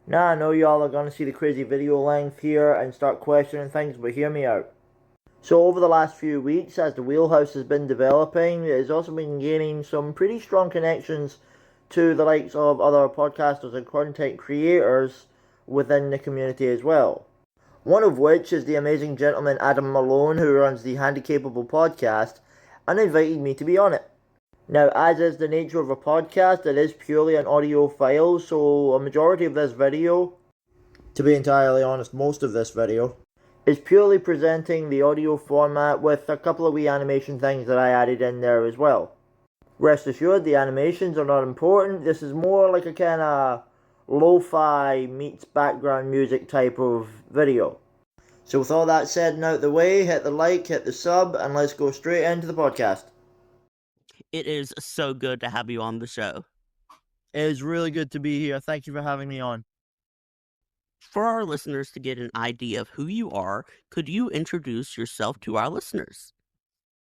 Now I know y'all are gonna see the crazy video length here and start questioning things, but hear me out. So over the last few weeks, as the wheelhouse has been developing, it has also been gaining some pretty strong connections to the likes of other podcasters and content creators within the community as well. One of which is the amazing gentleman Adam Malone, who runs the Handicapable Podcast, and invited me to be on it. Now, as is the nature of a podcast, it is purely an audio file, so a majority of this video, to be entirely honest, most of this video, is purely presenting the audio format with a couple of wee animation things that I added in there as well. Rest assured, the animations are not important. This is more like a kind of lo-fi meets background music type of video. So with all that said and out the way, hit the like, hit the sub, and let's go straight into the podcast. It is so good to have you on the show. It is really good to be here. Thank you for having me on. For our listeners to get an idea of who you are, could you introduce yourself to our listeners?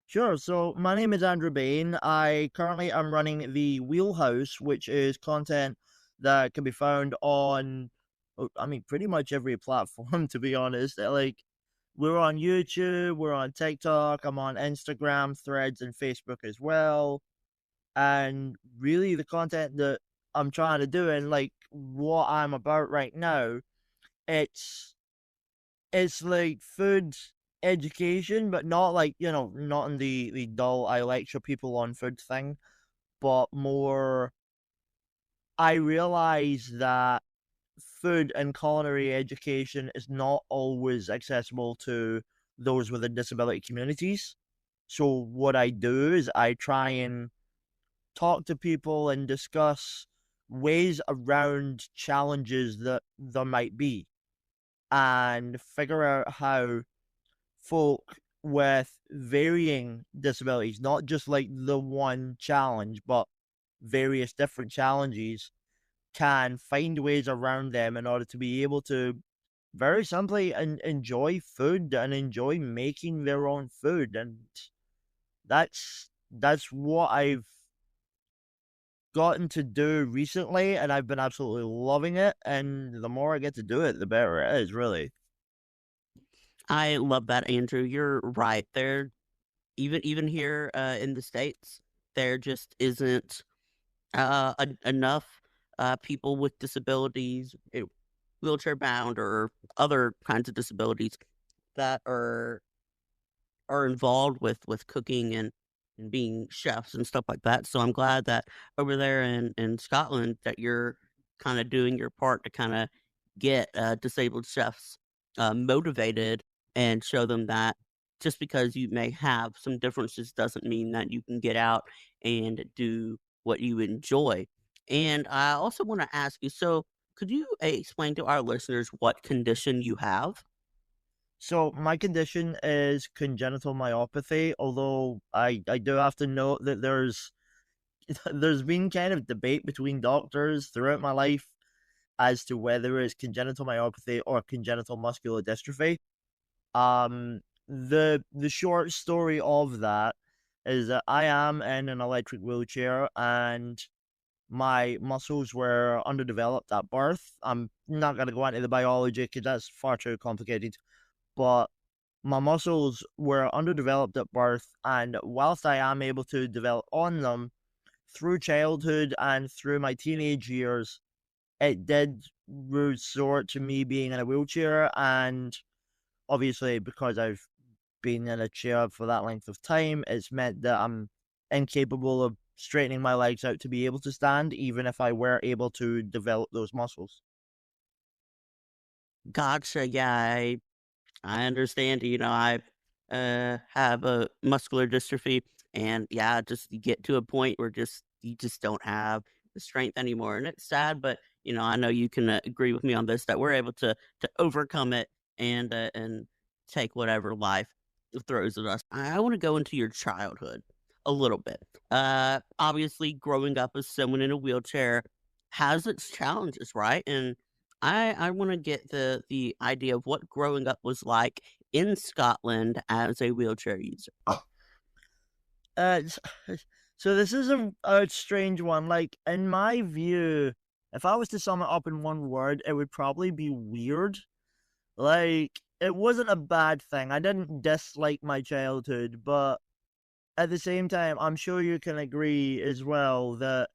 Sure. So my name is Andrew Bain. I currently am running the Wheelhouse, which is content that can be found on, pretty much every platform, to be honest. Like, we're on YouTube, we're on TikTok, I'm on Instagram, Threads, and Facebook as well. And really, the content that I'm trying to do and like what I'm about right now, it's it's like food education, but not like, not in the dull I lecture people on food thing, but more I realize that food and culinary education is not always accessible to those within disability communities. So what I do is I try and talk to people and discuss ways around challenges that there might be and figure out how folk with varying disabilities, not just like the one challenge, but various different challenges, can find ways around them in order to be able to very simply enjoy food and enjoy making their own food. And that's what I've gotten to do recently, and I've been absolutely loving it. And the more I get to do it, the better it is, really. I love that, Andrew. You're right. There, even here in the States, there just isn't enough people with disabilities, wheelchair bound or other kinds of disabilities that are involved with cooking and being chefs and stuff like that. So I'm glad that over there in Scotland that you're kind of doing your part to kind of get disabled chefs motivated and show them that just because you may have some differences doesn't mean that you can get out and do what you enjoy. And I also want to ask you, so could you explain to our listeners what condition you have? So my condition is congenital myopathy, although I do have to note that there's been kind of debate between doctors throughout my life as to whether it's congenital myopathy or congenital muscular dystrophy. The short story of that is that I am in an electric wheelchair and my muscles were underdeveloped at birth. I'm not going to go into the biology because that's far too complicated, but my muscles were underdeveloped at birth, and whilst I am able to develop on them through childhood and through my teenage years, it did resort to me being in a wheelchair. And obviously, because I've been in a chair for that length of time, it's meant that I'm incapable of straightening my legs out to be able to stand, even if I were able to develop those muscles. Gotcha. Yeah, I understand. I have a muscular dystrophy, and yeah, just you get to a point where just you just don't have the strength anymore, and it's sad. But I know you can agree with me on this that we're able to overcome it and take whatever life throws at us. I want to go into your childhood a little bit. Obviously, growing up as someone in a wheelchair has its challenges, right? And I want to get the idea of what growing up was like in Scotland as a wheelchair user. Uh, so this is a strange one. Like, in my view, if I was to sum it up in one word, it would probably be weird. Like, it wasn't a bad thing. I didn't dislike my childhood, but at the same time, I'm sure you can agree as well that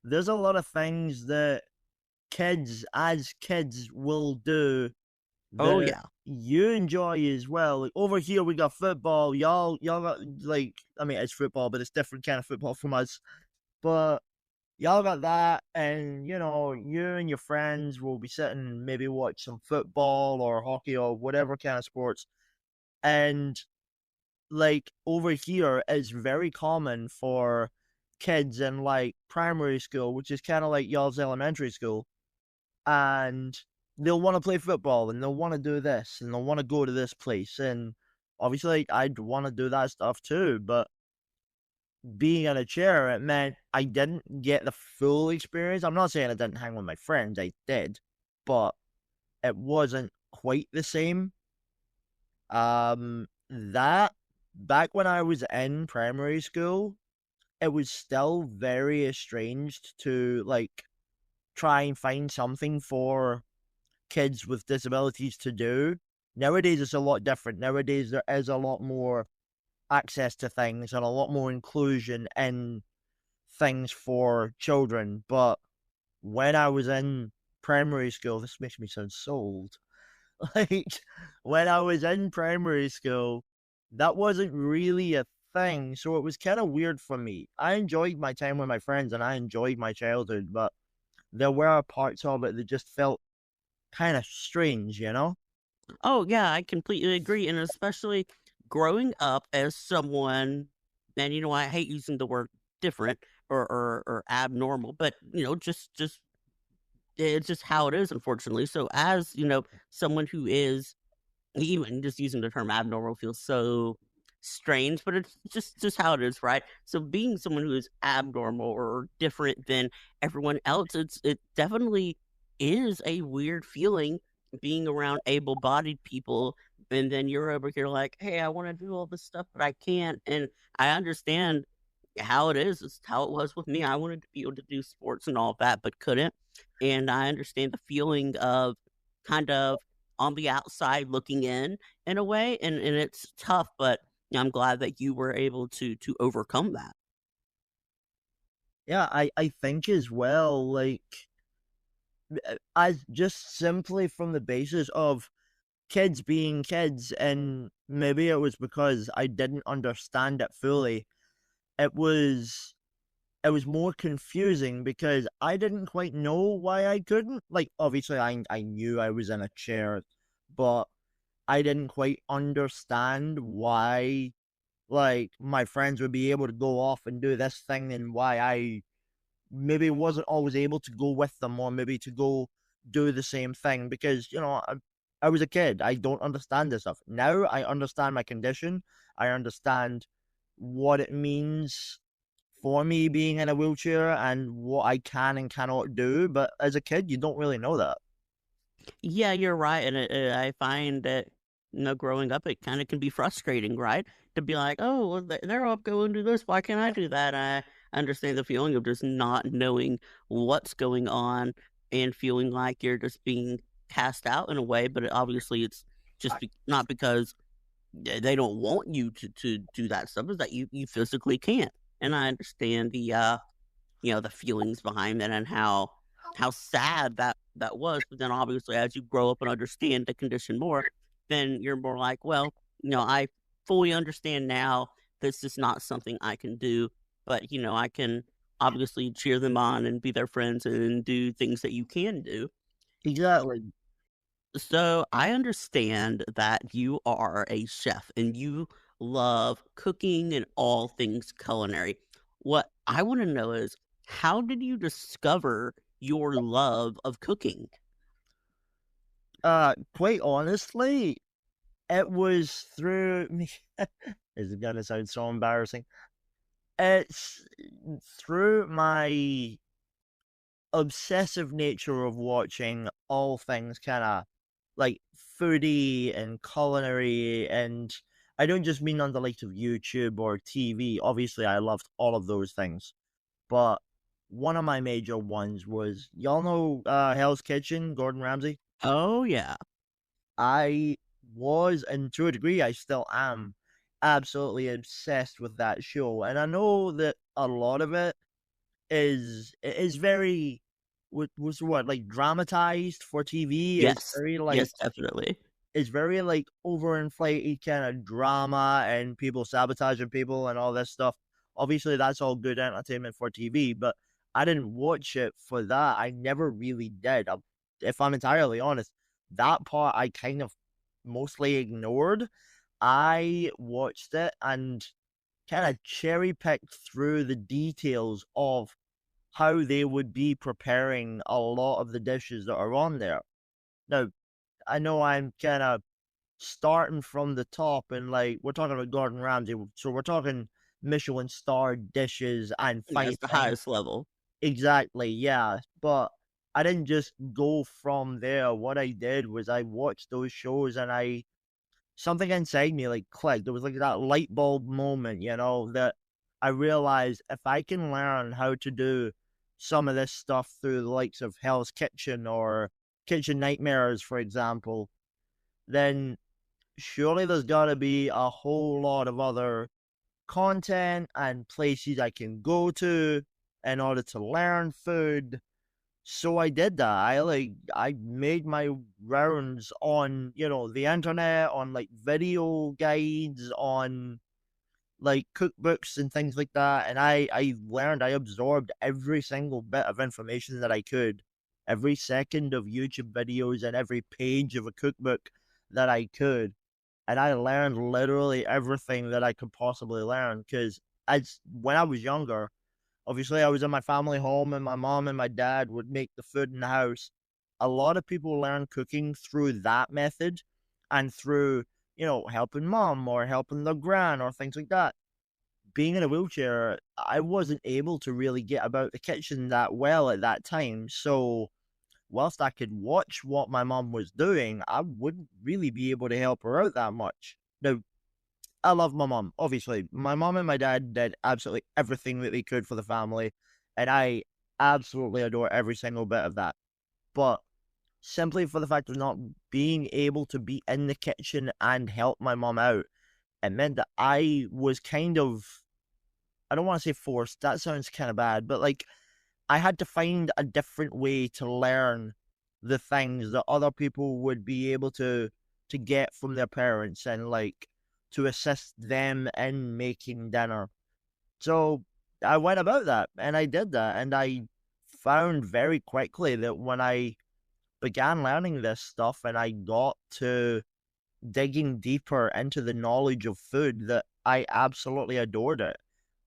there's a lot of things that kids, as kids, will do Oh, that yeah. you enjoy as well. Like over here, we got football. Y'all got like, I mean, it's football, but it's different kind of football from us. But y'all got that, and you and your friends will be sitting, maybe watch some football or hockey or whatever kind of sports. And like over here, it's very common for kids in like primary school, which is kind of like y'all's elementary school, and they'll want to play football and they'll want to do this and they'll want to go to this place. And obviously, I'd want to do that stuff too, but being in a chair, it meant I didn't get the full experience. I'm not saying I didn't hang with my friends, I did, but it wasn't quite the same. That back when I was in primary school, it was still very estranged to like try and find something for kids with disabilities to do. Nowadays, it's a lot different. Nowadays, there is a lot more access to things and a lot more inclusion in things for children. But when I was in primary school, this makes me sound so old. Like, when I was in primary school, that wasn't really a thing. So it was kind of weird for me. I enjoyed my time with my friends and I enjoyed my childhood, but there were parts of it that just felt kind of strange. Oh, yeah, I completely agree, and especially growing up as someone and, I hate using the word different or abnormal, but, just it's just how it is, unfortunately. So as, someone who is even just using the term abnormal feels so strange, but it's just how it is, right? So being someone who is abnormal or different than everyone else, it definitely is a weird feeling being around able-bodied people, and then you're over here like, hey, I want to do all this stuff, but I can't. And I understand how it is. It's how it was with me. I wanted to be able to do sports and all that, but couldn't. And I understand the feeling of kind of on the outside looking in a way, and it's tough, but I'm glad that you were able to overcome that. Yeah, I think as well, like, as just simply from the basis of kids being kids, and maybe it was because I didn't understand it fully. It was it was more confusing because I didn't quite know why I couldn't. Like, obviously, I knew I was in a chair, but I didn't quite understand why, like, my friends would be able to go off and do this thing and why I maybe wasn't always able to go with them or maybe to go do the same thing because, I was a kid. I don't understand this stuff. Now I understand my condition. I understand what it means for me being in a wheelchair and what I can and cannot do. But as a kid, you don't really know that. Yeah, you're right, and I find that, growing up, it kinda can be frustrating, right? To be like, "Oh, well, they're all going to this, why can't I do that?" I understand the feeling of just not knowing what's going on and feeling like you're just being cast out in a way, but obviously it's just not because they don't want you to do that stuff, is that you physically can't, and I understand the feelings behind it and how sad that was. But then obviously as you grow up and understand the condition more, then you're more like, well, I fully understand now this is not something I can do, but I can obviously cheer them on and be their friends and do things that you can do. Exactly. So I understand that you are a chef and you love cooking and all things culinary. What I want to know is, how did you discover your love of cooking? Quite honestly, it was through me. This is gonna sound so embarrassing. It's through my obsessive nature of watching all things kind of like foodie and culinary, and I don't just mean on the likes of YouTube or TV. Obviously, I loved all of those things, but one of my major ones was, y'all know Hell's Kitchen, Gordon Ramsay? Oh, yeah. I was, and to a degree, I still am, absolutely obsessed with that show. And I know that a lot of it is very, what's the word, like dramatized for TV. Is Yes. very like Yes, definitely. it's very like overinflated kind of drama and people sabotaging people and all this stuff. Obviously, that's all good entertainment for TV, but I didn't watch it for that. I never really did. If I'm entirely honest, that part I kind of mostly ignored. I watched it and kind of cherry picked through the details of how they would be preparing a lot of the dishes that are on there. Now, I know I'm kind of starting from the top, and like we're talking about Gordon Ramsay, so we're talking Michelin star dishes and fine That's the dining. highest level. Exactly, yeah. But I didn't just go from there. What I did was I watched those shows and I something inside me like clicked. There was like that light bulb moment, that I realized if I can learn how to do some of this stuff through the likes of Hell's Kitchen or Kitchen Nightmares, for example, then surely there's got to be a whole lot of other content and places I can go to in order to learn food. So I did that. I made my rounds on, the internet, on like video guides, on like cookbooks and things like that. And I learned, I absorbed every single bit of information that I could, every second of YouTube videos and every page of a cookbook that I could. And I learned literally everything that I could possibly learn. Because as when I was younger, obviously I was in my family home and my mom and my dad would make the food in the house. A lot of people learn cooking through that method and through, helping mom or helping the gran or things like that. Being in a wheelchair, I wasn't able to really get about the kitchen that well at that time. So whilst I could watch what my mom was doing, I wouldn't really be able to help her out that much. Now, I love my mom, obviously. My mom and my dad did absolutely everything that they could for the family, and I absolutely adore every single bit of that. But simply for the fact of not being able to be in the kitchen and help my mom out, it meant that I was kind of, I don't want to say forced, that sounds kind of bad, but like I had to find a different way to learn the things that other people would be able to get from their parents and like to assist them in making dinner. So I went about that and I did that and I found very quickly that when I began learning this stuff and I got to digging deeper into the knowledge of food that I absolutely adored it.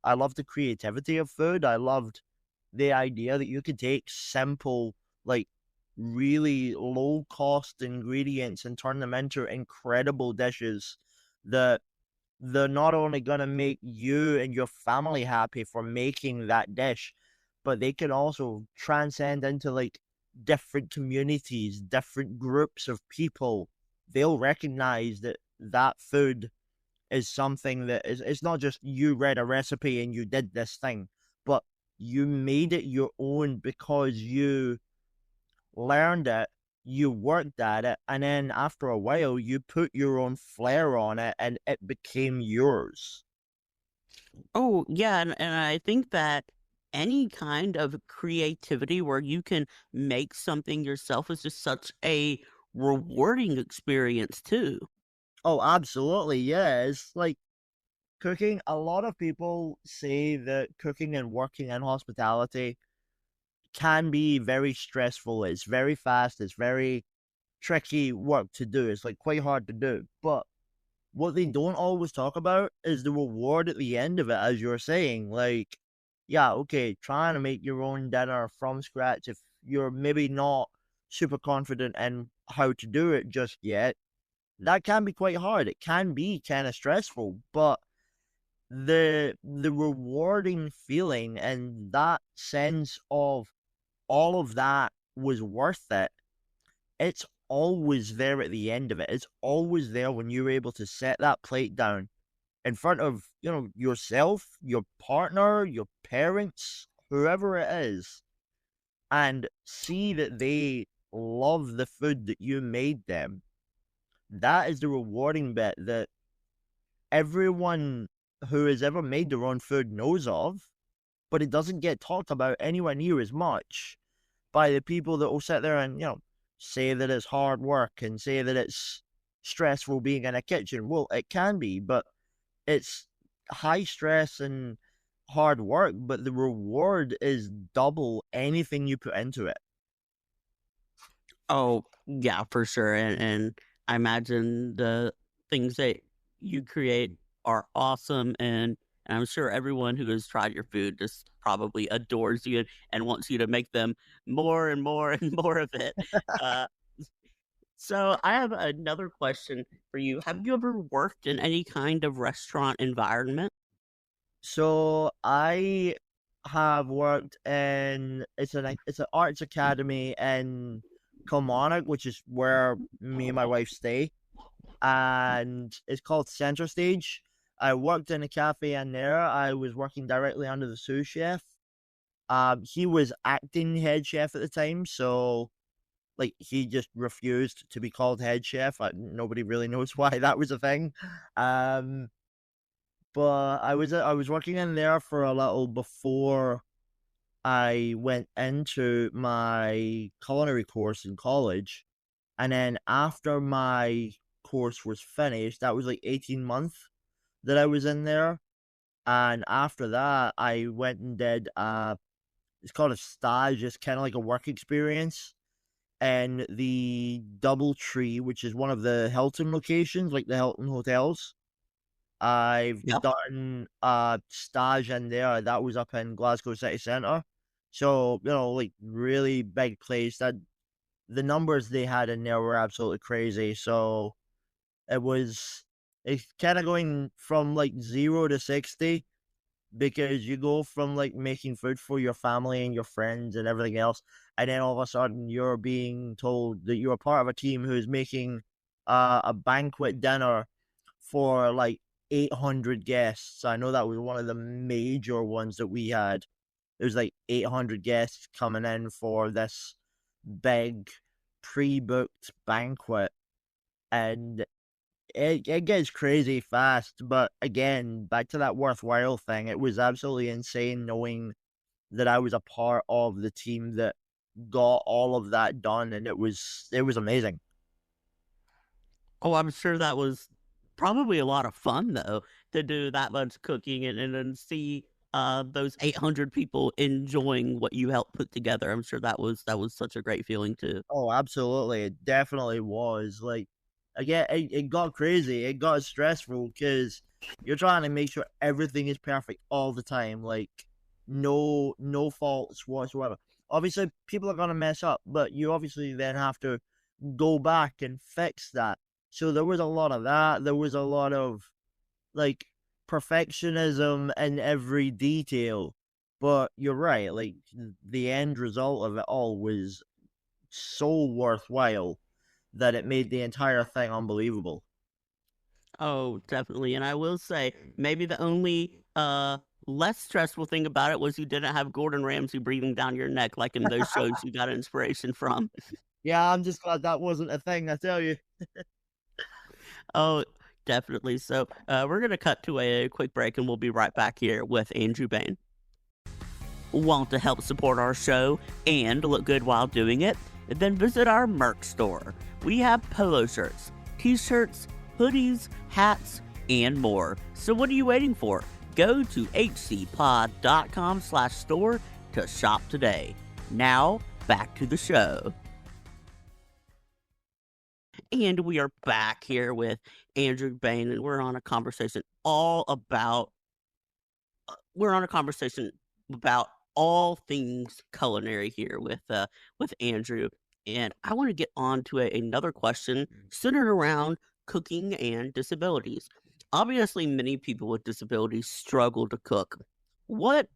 I loved the creativity of food. I loved the idea that you could take simple, like really low cost ingredients and turn them into incredible dishes that they're not only going to make you and your family happy for making that dish, but they can also transcend into like different communities, different groups of people. They'll recognize that that food is something that is, it's not just you read a recipe and you did this thing, but you made it your own because you learned it, you worked at it, and then after a while you put your own flair on it and it became yours. Oh, yeah, and I think that any kind of creativity where you can make something yourself is just such a rewarding experience too. Oh, absolutely. Yeah. It's like cooking. A lot of people say that cooking and working in hospitality can be very stressful. It's very fast. It's very tricky work to do. It's like quite hard to do. But what they don't always talk about is the reward at the end of it, as you're saying. Like, yeah, okay, trying to make your own dinner from scratch if you're maybe not super confident in how to do it just yet, that can be quite hard. It can be kind of stressful, but the rewarding feeling and that sense of all of that was worth it, it's always there at the end of it. It's always there when you're able to set that plate down in front of, yourself, your partner, your parents, whoever it is, and see that they love the food that you made them. That is the rewarding bit that everyone who has ever made their own food knows of, but it doesn't get talked about anywhere near as much by the people that will sit there and, say that it's hard work and say that it's stressful being in a kitchen. Well, it can be, but it's high stress and hard work, but the reward is double anything you put into it. Oh, yeah, for sure, and I imagine the things that you create are awesome, and I'm sure everyone who has tried your food just probably adores you and wants you to make them more and more and more of it. Uh, so I have another question for you. Have you ever worked in any kind of restaurant environment? So I have worked in it's an arts academy in Kilmarnock, which is where me and my wife stay, and it's called Center Stage. I worked in a cafe in there. I was working directly under the sous chef. He was acting head chef at the time, so like he just refused to be called head chef. Nobody really knows why that was a thing. Um, but I was working in there for a little before I went into my culinary course in college, and then after my course was finished, that was like 18 months that I was in there. And after that, I went and did it's called a stage. It's kind of like a work experience, and the DoubleTree, which is one of the Hilton locations, like the Hilton hotels. I've Yeah. done a stage in there. That was up in Glasgow City Centre. So, like really big place. That the numbers they had in there were absolutely crazy. So it's kind of going from like 0 to 60, because you go from like making food for your family and your friends and everything else, and then all of a sudden you're being told that you're part of a team who's making a banquet dinner for like 800 guests. I know that was one of the major ones that we had. There's like 800 guests coming in for this big pre-booked banquet, and it gets crazy fast. But again, back to that worthwhile thing, it was absolutely insane knowing that I was a part of the team that got all of that done, and it was amazing. Oh, I'm sure that was probably a lot of fun though, to do that much cooking and then see those 800 people enjoying what you helped put together. I'm sure that was such a great feeling too. Oh, absolutely. It definitely was. Like, again, it got crazy. It got stressful because you're trying to make sure everything is perfect all the time. Like, no faults whatsoever. Obviously, people are gonna mess up, but you obviously then have to go back and fix that. So there was a lot of that. There was a lot of like perfectionism in every detail. But you're right. Like the end result of it all was so worthwhile that it made the entire thing unbelievable. Oh, definitely. And I will say, maybe the only less stressful thing about it was you didn't have Gordon Ramsay breathing down your neck like in those shows you got inspiration from. Yeah, I'm just glad that wasn't a thing, I tell you. Oh, definitely. So we're gonna cut to a quick break and we'll be right back here with Andrew Bain. Want to help support our show and look good while doing it? Then visit our merch store. We have polo shirts, t-shirts, hoodies, hats, and more. So what are you waiting for? Go to hcpod.com/store to shop today. Now, back to the show. And we are back here with Andrew Bain, and we're on a conversation about all things culinary here with Andrew. And I want to get on to another question centered around cooking and disabilities. Obviously, many people with disabilities struggle to cook. What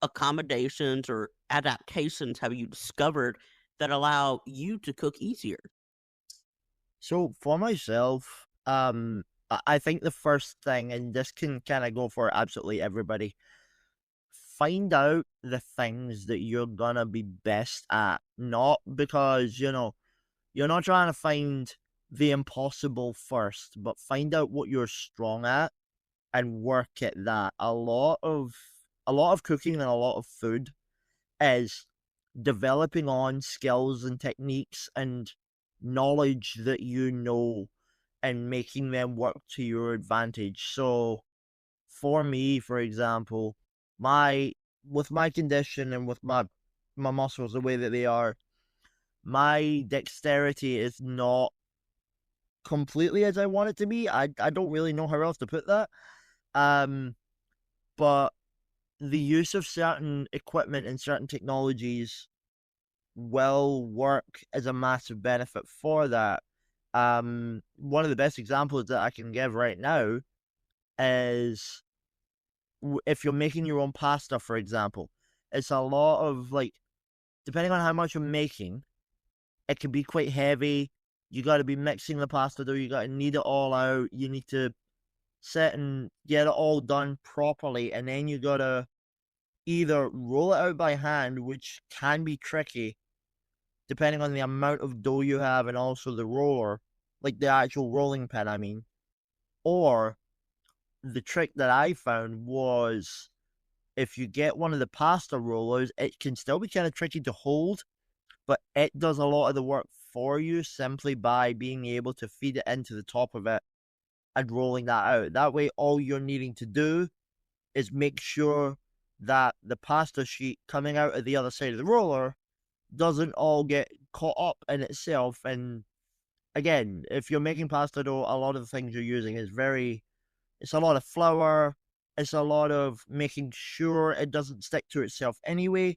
accommodations or adaptations have you discovered that allow you to cook easier? So for myself, I think the first thing, and this can kind of go for absolutely everybody, find out the things that you're gonna be best at, not because, you're not trying to find the impossible first, but find out what you're strong at and work at that. A lot of cooking and a lot of food is developing on skills and techniques and knowledge that you know and making them work to your advantage. So for me, for example, my with my condition and with my muscles the way that they are, my dexterity is not completely as I want it to be. I don't really know how else to put that. Um, but the use of certain equipment and certain technologies will work as a massive benefit for that. One of the best examples that I can give right now is if you're making your own pasta, for example. It's a lot of like, depending on how much you're making, it can be quite heavy. You got to be mixing the pasta dough. You got to knead it all out. You need to sit and get it all done properly, and then you got to either roll it out by hand, which can be tricky, depending on the amount of dough you have and also the roller, like the actual rolling pin, I mean. Or the trick that I found was if you get one of the pasta rollers, it can still be kind of tricky to hold, but it does a lot of the work for you simply by being able to feed it into the top of it and rolling that out. That way, all you're needing to do is make sure that the pasta sheet coming out of the other side of the roller doesn't all get caught up in itself. And again, if you're making pasta dough, a lot of the things you're using it's a lot of flour, it's a lot of making sure it doesn't stick to itself anyway.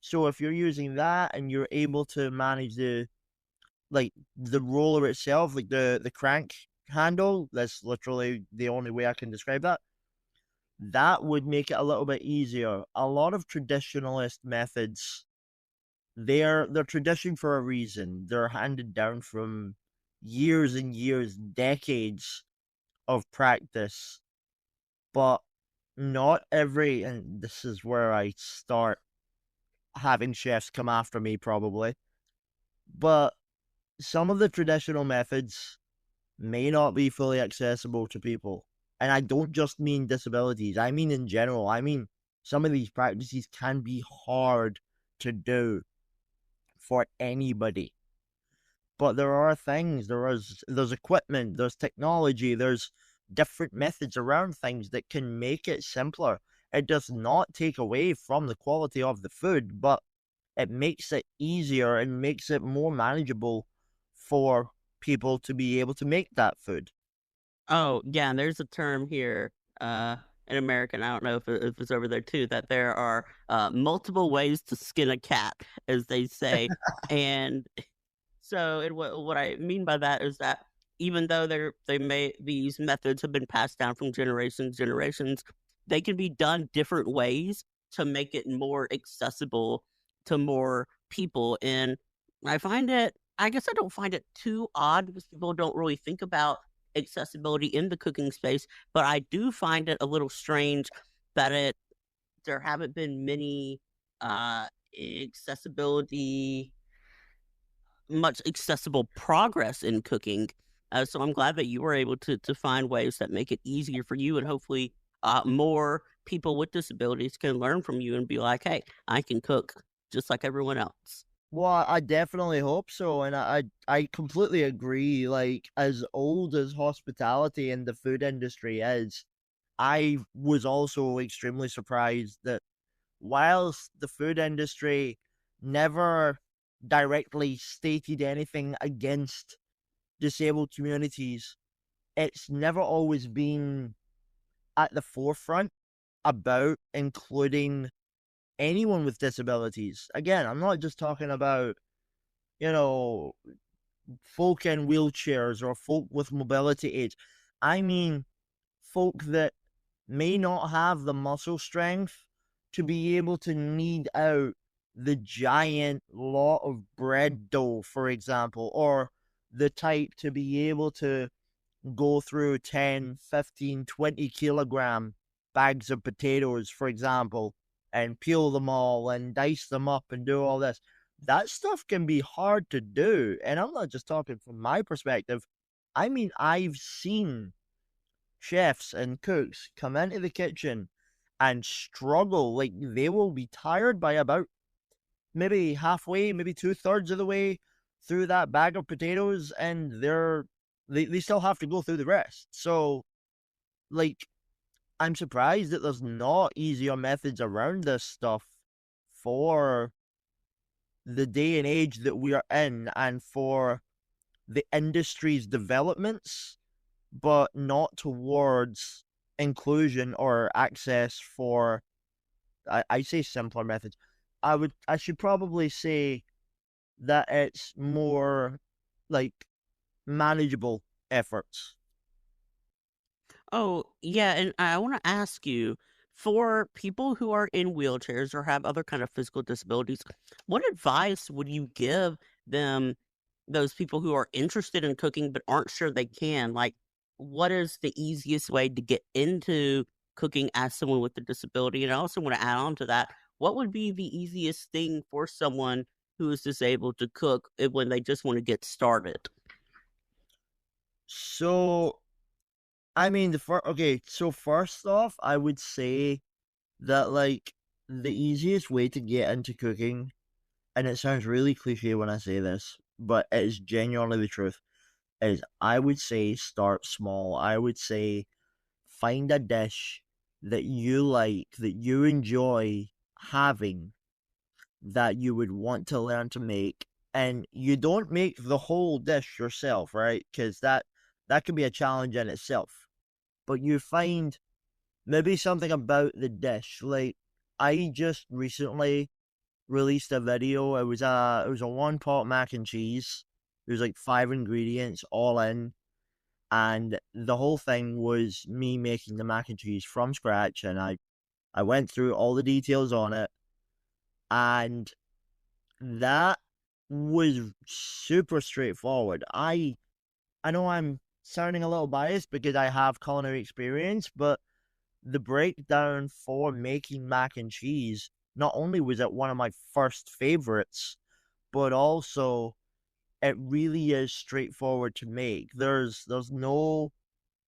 So if you're using that and you're able to manage the roller itself, like the crank handle, that's literally the only way I can describe that. That would make it a little bit easier. A lot of traditionalist methods, they're tradition for a reason. They're handed down from years and years, decades of practice. But not every, and this is where I start having chefs come after me probably, but some of the traditional methods may not be fully accessible to people. And I don't just mean disabilities, I mean in general. I mean, some of these practices can be hard to do for anybody. But there are things, there's equipment, there's technology, there's different methods around things that can make it simpler. It does not take away from the quality of the food, but it makes it easier and makes it more manageable for people to be able to make that food. Oh, yeah, and there's a term here, in America, and I don't know if it's over there too, that there are, multiple ways to skin a cat, as they say, and so, and what I mean by that is that even though these methods have been passed down from generations, they can be done different ways to make it more accessible to more people. And I guess I don't find it too odd because people don't really think about accessibility in the cooking space, but I do find it a little strange that there haven't been many accessibility much accessible progress in cooking. So I'm glad that you were able to find ways that make it easier for you, and hopefully, more people with disabilities can learn from you and be like, "Hey, I can cook just like everyone else." Well, I definitely hope so, and I completely agree. Like, as old as hospitality and the food industry is, I was also extremely surprised that whilst the food industry never directly stated anything against disabled communities, it's never always been at the forefront about including anyone with disabilities. Again, I'm not just talking about, you know, folk in wheelchairs or folk with mobility aids. I mean, folk that may not have the muscle strength to be able to knead out the giant lot of bread dough, for example, or the type to be able to go through 10, 15, 20 kilogram bags of potatoes, for example, and peel them all and dice them up and do all this. That stuff can be hard to do. And I'm not just talking from my perspective. I mean, I've seen chefs and cooks come into the kitchen and struggle. Like, they will be tired by about maybe halfway, maybe 2/3 of the way through that bag of potatoes, and they still have to go through the rest. So, like, I'm surprised that there's not easier methods around this stuff for the day and age that we are in and for the industry's developments, but not towards inclusion or access for, I say simpler methods. I should probably say that it's more like manageable efforts. Oh, yeah, and I wanna ask you, for people who are in wheelchairs or have other kind of physical disabilities, what advice would you give them, those people who are interested in cooking but aren't sure they can? Like, what is the easiest way to get into cooking as someone with a disability? And I also wanna add on to that, what would be the easiest thing for someone who is disabled to cook, when they just wanna get started? So, I mean, so first off, I would say that, like, the easiest way to get into cooking, and it sounds really cliche when I say this, but it is genuinely the truth, is I would say start small. I would say find a dish that you like, that you enjoy having, that you would want to learn to make. And you don't make the whole dish yourself, right? Because that can be a challenge in itself. But you find maybe something about the dish. Like, I just recently released a video. It was a one pot mac and cheese. There's like 5 ingredients all in, and the whole thing was me making the mac and cheese from scratch. And I went through all the details on it, and that was super straightforward. I know I'm sounding a little biased because I have culinary experience, but the breakdown for making mac and cheese, not only was it one of my first favorites, but also it really is straightforward to make. There's no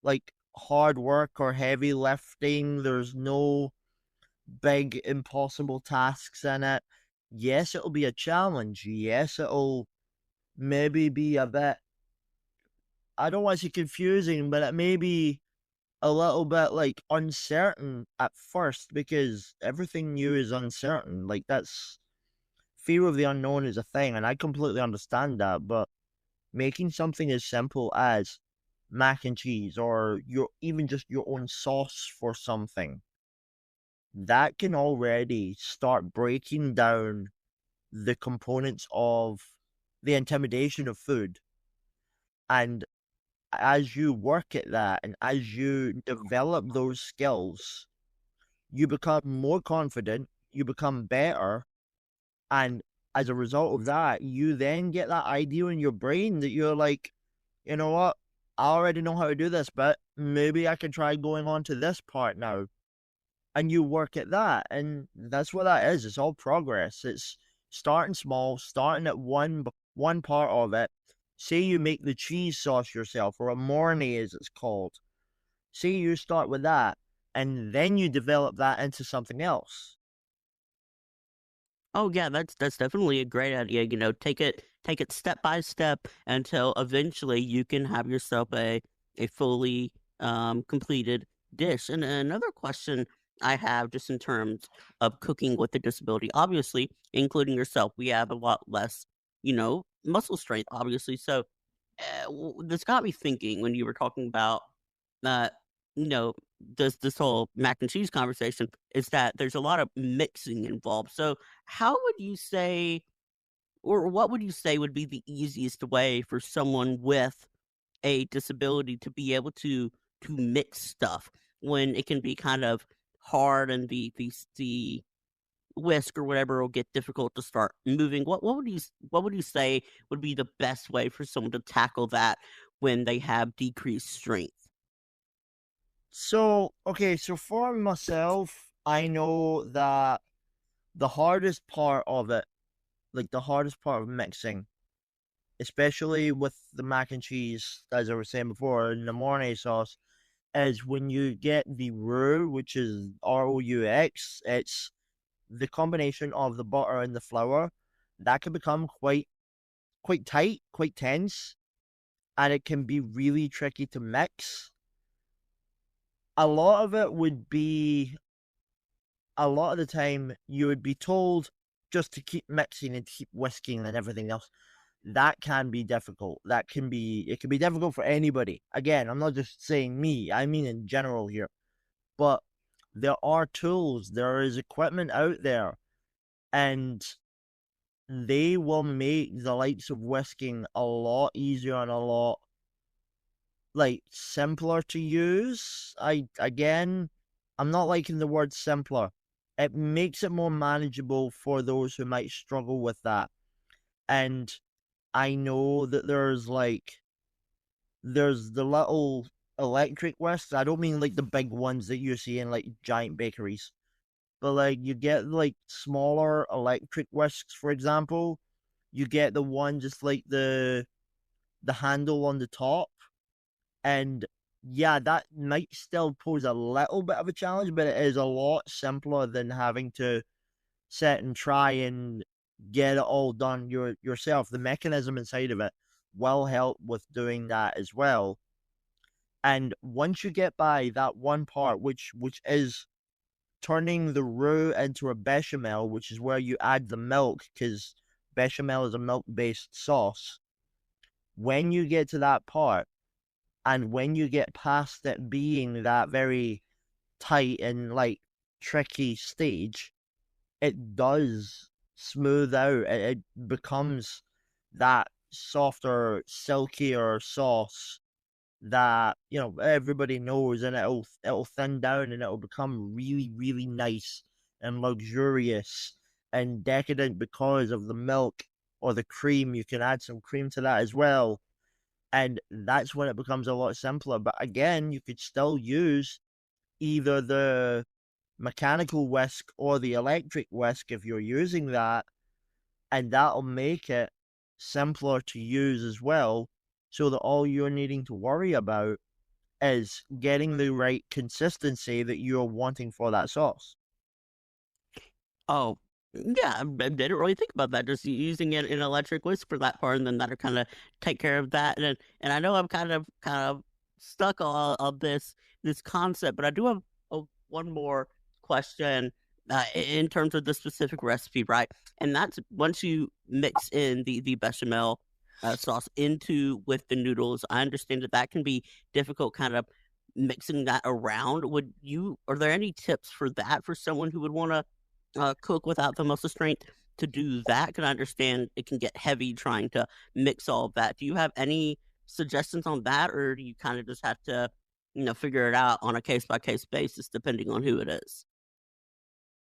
like hard work or heavy lifting. There's no big impossible tasks in it. Yes, it'll be a challenge. Yes, it'll maybe be a bit, I don't want to say confusing, but it may be a little bit like uncertain at first because everything new is uncertain. Like, that's fear of the unknown is a thing, and I completely understand that. But making something as simple as mac and cheese, or your even just your own sauce for something, that can already start breaking down the components of the intimidation of food. And as you work at that and as you develop those skills, you become more confident, you become better, and as a result of that, you then get that idea in your brain that you're like, you know what, I already know how to do this, but maybe I can try going on to this part now. And you work at that, and that's what that is. It's all progress. It's starting small, starting at one part of it. Say you make the cheese sauce yourself, or a mornay as it's called. Say you start with that, and then you develop that into something else. Oh yeah, that's definitely a great idea. Take it step by step until eventually you can have yourself a fully completed dish. And another question I have, just in terms of cooking with a disability, obviously, including yourself, we have a lot less, muscle strength, obviously. So this got me thinking when you were talking about, uh, you know, this whole mac and cheese conversation, is that there's a lot of mixing involved. So, how would you say, or what would you say would be the easiest way for someone with a disability to be able to mix stuff when it can be kind of hard, and the whisk or whatever will get difficult to start moving? What would you say would be the best way for someone to tackle that when they have decreased strength? So, okay, so for myself, I know that the hardest part of it, like the hardest part of mixing, especially with the mac and cheese, as I was saying before, and the Mornay sauce, is when you get the roux, which is ROUX. It's the combination of the butter and the flour that can become quite tight, quite tense, and it can be really tricky to mix. A lot of it would be a lot of the time you would be told just to keep mixing and keep whisking and everything else. That can be difficult. It can be difficult for anybody. Again, I'm not just saying me, I mean in general here. But there are tools, there is equipment out there, and they will make the likes of whisking a lot easier and a lot like simpler to use. I'm not liking the word simpler. It makes it more manageable for those who might struggle with that. And I know that there's the little electric whisks. I don't mean like the big ones that you see in like giant bakeries, but like you get like smaller electric whisks, for example. You get the one just like the handle on the top, and yeah, that might still pose a little bit of a challenge, but it is a lot simpler than having to sit and try and get it all done yourself. The mechanism inside of it will help with doing that as well. And once you get by that one part, which is turning the roux into a bechamel, which is where you add the milk, because bechamel is a milk-based sauce. When you get to that part, and when you get past it being that very tight and like tricky stage, it does smooth out. It becomes that softer, silkier sauce that everybody knows, and it'll thin down and it'll become really, really nice and luxurious and decadent because of the milk or the cream. You can add some cream to that as well, and that's when it becomes a lot simpler. But again, you could still use either the mechanical whisk or the electric whisk if you're using that, and that'll make it simpler to use as well, so that all you're needing to worry about is getting the right consistency that you're wanting for that sauce. Oh, yeah, I didn't really think about that. Just using it in electric whisk for that part, and then that'll kind of take care of that. And I know I'm kind of stuck on this concept, but I do have one more question in terms of the specific recipe, right? And that's once you mix in the bechamel sauce into with the noodles. I understand that that can be difficult, kind of mixing that around. Are there any tips for that for someone who would want to cook without the muscle strength to do that? Can I understand it can get heavy trying to mix all of that? Do you have any suggestions on that, or do you kind of just have to, figure it out on a case by case basis depending on who it is?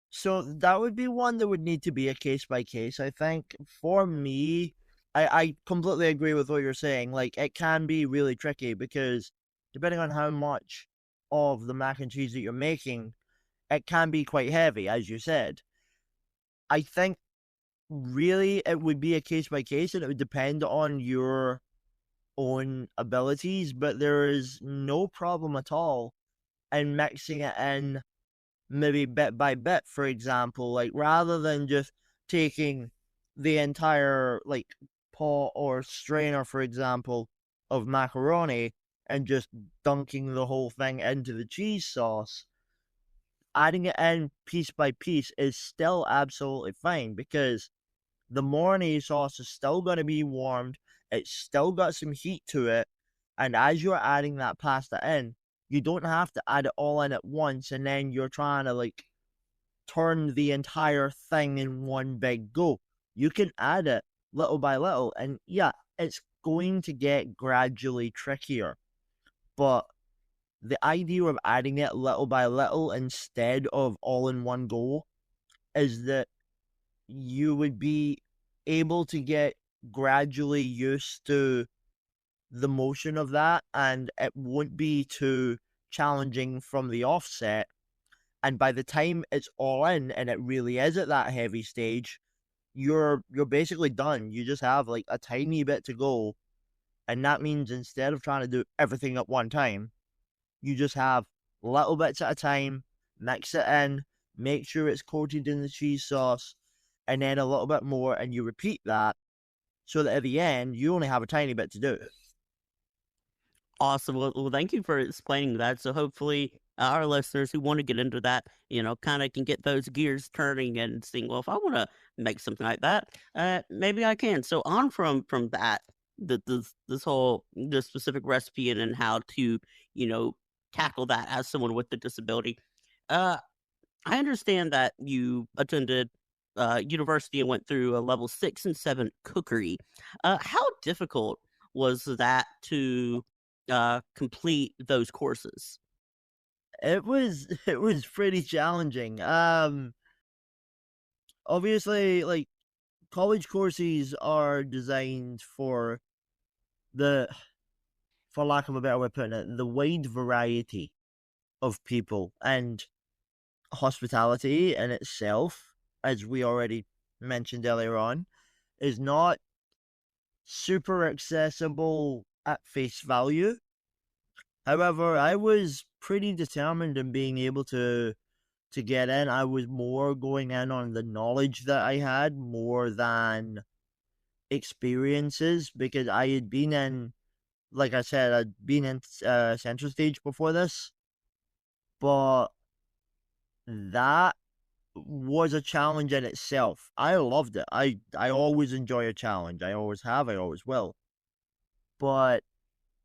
So that would be one that would need to be a case by case. I think for me, I completely agree with what you're saying. Like, it can be really tricky because depending on how much of the mac and cheese that you're making, it can be quite heavy, as you said. I think really it would be a case by case, and it would depend on your own abilities, but there is no problem at all in mixing it in maybe bit by bit, for example, like rather than just taking the entire like pot or strainer, for example, of macaroni and just dunking the whole thing into the cheese sauce. Adding it in piece by piece is still absolutely fine because the Mornay sauce is still going to be warmed. It's still got some heat to it. And as you're adding that pasta in, you don't have to add it all in at once and then you're trying to like turn the entire thing in one big go. You can add it little by little. And yeah, it's going to get gradually trickier. But the idea of adding it little by little instead of all in one go is that you would be able to get gradually used to the motion of that, and it won't be too challenging from the offset. And by the time it's all in and it really is at that heavy stage, you're basically done. You just have like a tiny bit to go. And that means instead of trying to do everything at one time, you just have little bits at a time, mix it in, make sure it's coated in the cheese sauce, and then a little bit more, and you repeat that so that at the end, you only have a tiny bit to do. Awesome. Well, thank you for explaining that. So hopefully, our listeners who want to get into that, kind of can get those gears turning and seeing, well, if I want to make something like that, maybe I can. So on from that, this whole this specific recipe and how to you know tackle that as someone with the disability. Uh, I understand that you attended university and went through a level 6 and 7 cookery. How difficult was that to complete those courses? It was pretty challenging. Obviously, like college courses are designed the, for lack of a better way of putting it, the wide variety of people, and hospitality in itself, as we already mentioned earlier on, is not super accessible at face value. However, I was pretty determined in being able to get in. I was more going in on the knowledge that I had more than experiences, because I had been in, like I said, I'd been in Central Stage before this, but that was a challenge in itself. I loved it. I always enjoy a challenge. I always have. I always will. But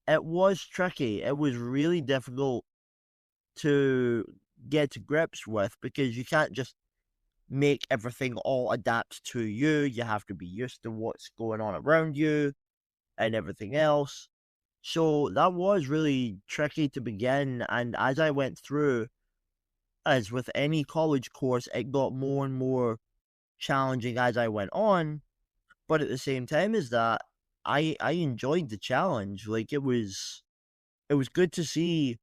it was tricky. It was really difficult to get to grips with, because you can't just make everything all adapt to you. You have to be used to what's going on around you and everything else. So that was really tricky to begin. And as I went through, as with any college course, it got more and more challenging as I went on. But at the same time as that, I enjoyed the challenge. Like it was good to see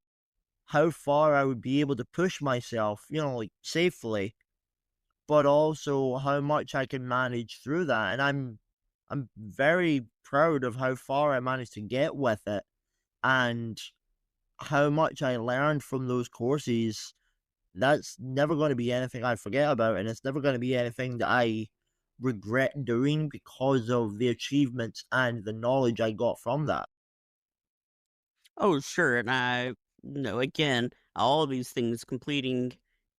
how far I would be able to push myself, like safely, but also how much I can manage through that. And I'm very proud of how far I managed to get with it, and how much I learned from those courses. That's never going to be anything I forget about, and it's never going to be anything that I regret doing, because of the achievements and the knowledge I got from that. Oh, sure. And again, all of these things, completing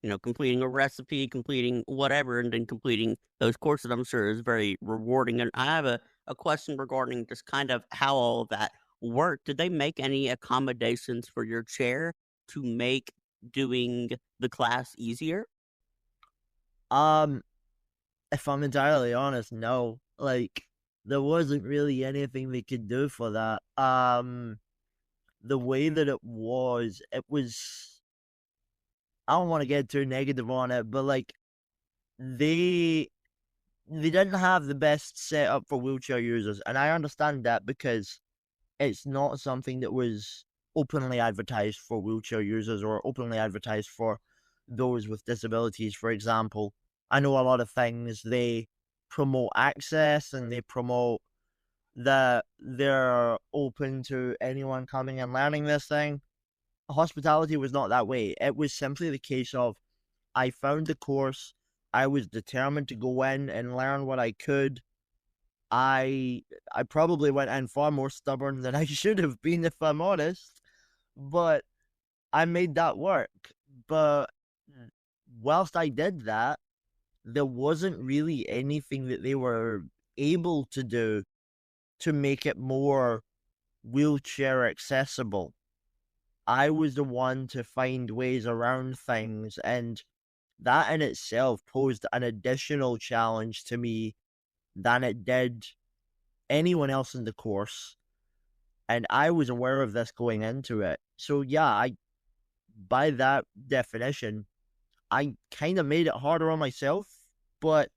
a recipe, completing whatever, and then completing those courses, I'm sure is very rewarding. And I have a question regarding just kind of how all of that worked. Did they make any accommodations for your chair to make doing the class easier? Um, if I'm entirely honest, no. Like, there wasn't really anything they could do for that. The way that it was, I don't want to get too negative on it, but like they they didn't have the best setup for wheelchair users, and I understand that, because it's not something that was openly advertised for wheelchair users, or openly advertised for those with disabilities. For example, I know a lot of things, they promote access, and they promote that they're open to anyone coming and learning this thing. Hospitality was not that way. It was simply the case of, I found the course, I was determined to go in and learn what I could. I probably went in far more stubborn than I should have been, if I'm honest, but I made that work. But whilst I did that, there wasn't really anything that they were able to do to make it more wheelchair accessible. I was the one to find ways around things, and that in itself posed an additional challenge to me than it did anyone else in the course. And I was aware of this going into it. So yeah, I by that definition, I kind of made it harder on myself, but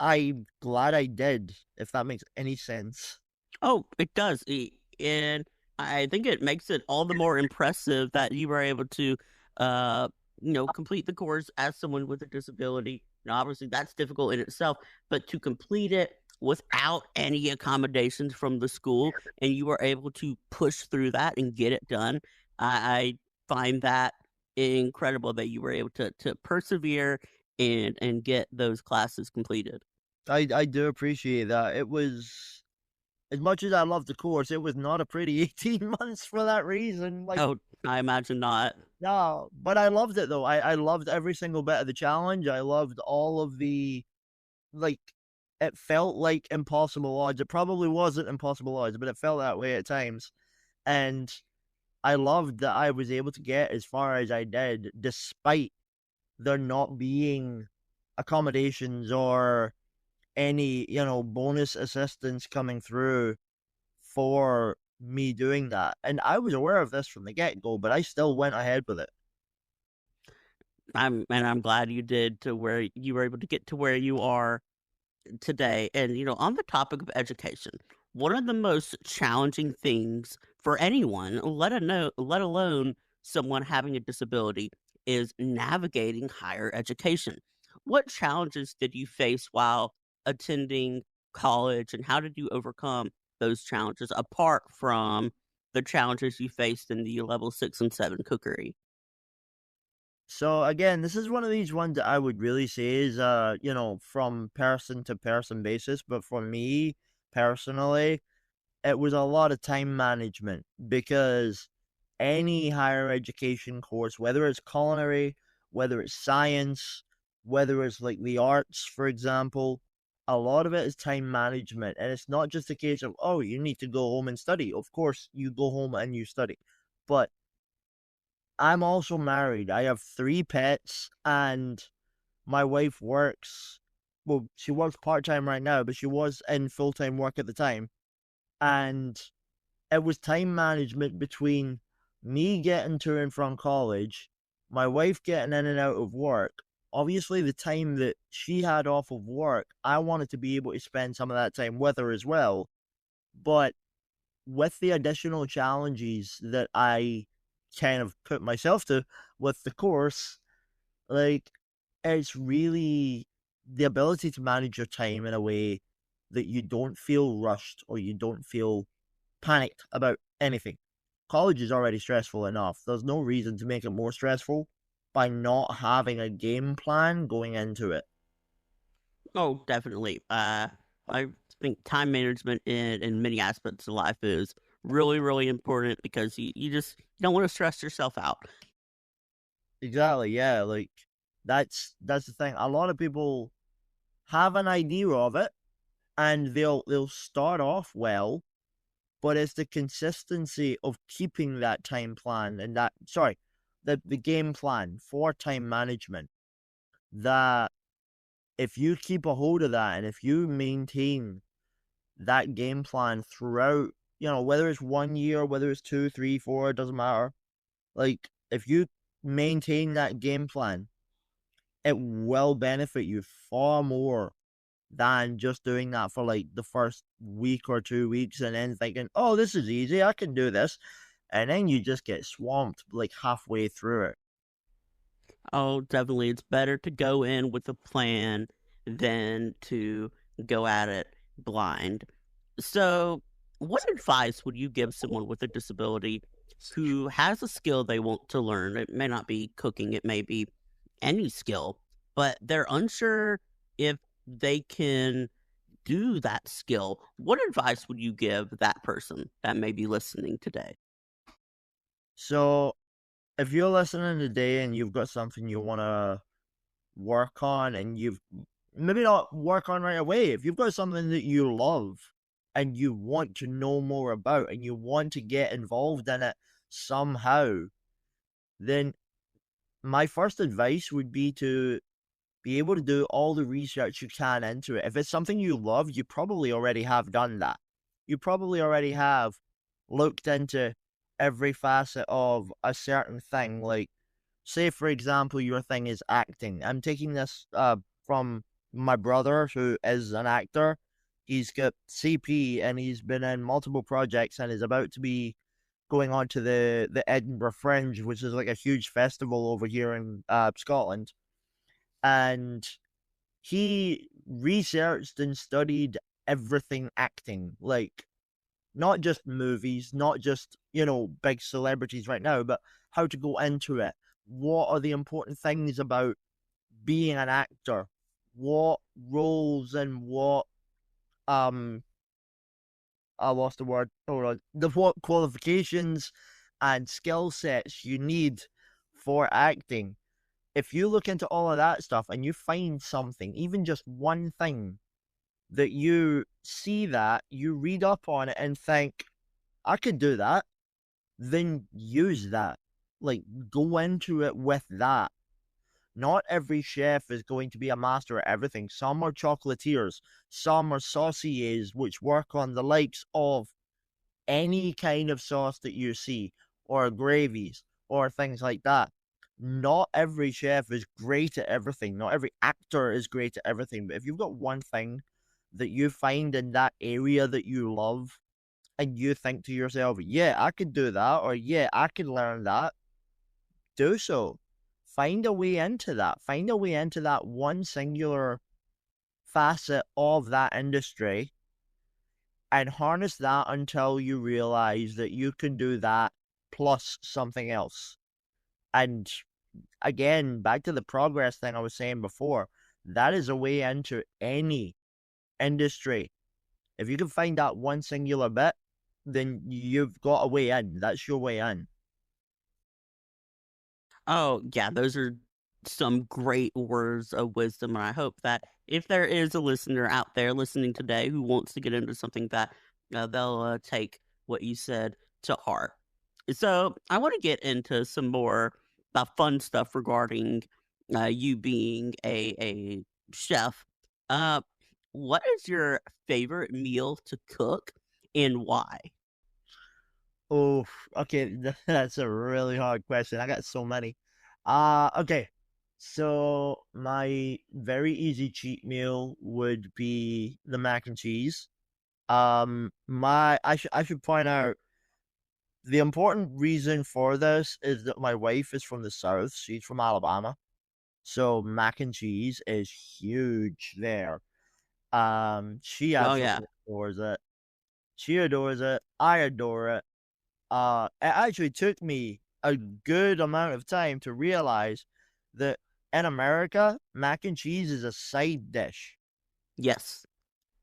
I'm glad I did, if that makes any sense. Oh, it does. And I think it makes it all the more impressive that you were able to uh, complete the course as someone with a disability. Obviously, that's difficult in itself, but to complete it without any accommodations from the school, and you were able to push through that and get it done, I find that incredible that you were able to persevere and get those classes completed. I do appreciate that. It was, as much as I loved the course, it was not a pretty 18 months for that reason. Like, Oh, I imagine not. no, but I loved it though. I loved every single bit of the challenge. I loved all of the, like, it felt like impossible odds. It probably wasn't impossible odds, but it felt that way at times. And I loved that I was able to get as far as I did, despite there not being accommodations or any, bonus assistance coming through for me doing that. And I was aware of this from the get go, but I still went ahead with it. I'm glad you did, to where you were able to get to where you are today. And, on the topic of education, one of the most challenging things for anyone, let alone someone having a disability, is navigating higher education. What challenges did you face while attending college, and how did you overcome those challenges apart from the challenges you faced in the level 6 and 7 cookery? So again, this is one of these ones that I would really say is from person to person basis, but for me personally, it was a lot of time management because any higher education course, whether it's culinary, whether it's science, whether it's like the arts, for example, a lot of it is time management. And it's not just a case of, oh, you need to go home and study. Of course, you go home and you study. But I'm also married. I have 3 pets, and my wife works. Well, she works part time right now, but she was in full time work at the time. And it was time management between me getting to and from college, my wife getting in and out of work. Obviously, the time that she had off of work, I wanted to be able to spend some of that time with her as well. But with the additional challenges that I kind of put myself to with the course, like, it's really the ability to manage your time in a way that you don't feel rushed or you don't feel panicked about anything. College is already stressful enough. There's no reason to make it more stressful by not having a game plan going into it. Oh, definitely. I think time management in many aspects of life is really, really important, because you don't want to stress yourself out. Exactly, yeah. Like, that's the thing. A lot of people have an idea of it and they'll start off well, but it's the consistency of keeping that time plan and the game plan for time management, that if you keep a hold of that and if you maintain that game plan throughout, whether it's 1 year, whether it's two, three, four, it doesn't matter. Like, if you maintain that game plan, it will benefit you far more than just doing that for like the first week or 2 weeks and then thinking, oh, this is easy, I can do this. And then you just get swamped like halfway through it. Oh, definitely. It's better to go in with a plan than to go at it blind. So, what advice would you give someone with a disability who has a skill they want to learn? It may not be cooking, it may be any skill, but they're unsure if they can do that skill. What advice would you give that person that may be listening today? So if you're listening today and you've got something you want to work on and you've maybe not work on right away, if you've got something that you love and you want to know more about and you want to get involved in it somehow, then my first advice would be to be able to do all the research you can into it. If it's something you love, you probably already have done that. You probably already have looked into every facet of a certain thing. Like, say, for example, your thing is acting. I'm taking this from my brother, who is an actor. He's got CP and he's been in multiple projects and is about to be going on to the Edinburgh Fringe, which is like a huge festival over here in Scotland, and he researched and studied everything acting, like not just movies, not just, big celebrities right now, but how to go into it. What are the important things about being an actor? What roles and what I lost the word. Hold on. The what qualifications and skill sets you need for acting. If you look into all of that stuff and you find something, even just one thing that you see that, you read up on it and think, I could do that, then use that. Like, go into it with that. Not every chef is going to be a master at everything. Some are chocolatiers, some are sauciers, which work on the likes of any kind of sauce that you see, or gravies, or things like that. Not every chef is great at everything. Not every actor is great at everything. But if you've got one thing that you find in that area that you love, and you think to yourself, yeah, I could do that, or yeah, I could learn that, do so. Find a way into that. Find a way into that one singular facet of that industry and harness that until you realize that you can do that plus something else. And again, back to the progress thing I was saying before, that is a way into any industry. If you can find that one singular bit, then you've got a way in. That's your way in. Oh, yeah, those are some great words of wisdom. And I hope that if there is a listener out there listening today who wants to get into something, that they'll take what you said to heart. So I want to get into some more fun stuff regarding you being a chef. Uh, what is your favorite meal to cook and why? Oh, okay. That's a really hard question. I got so many. Okay. So my very easy cheat meal would be the mac and cheese. I should point out the important reason for this is that my wife is from the South. She's from Alabama. So mac and cheese is huge there. She Oh, yeah. absolutely adores it. She adores it. I adore it. It actually took me a good amount of time to realize that in America, mac and cheese is a side dish. Yes.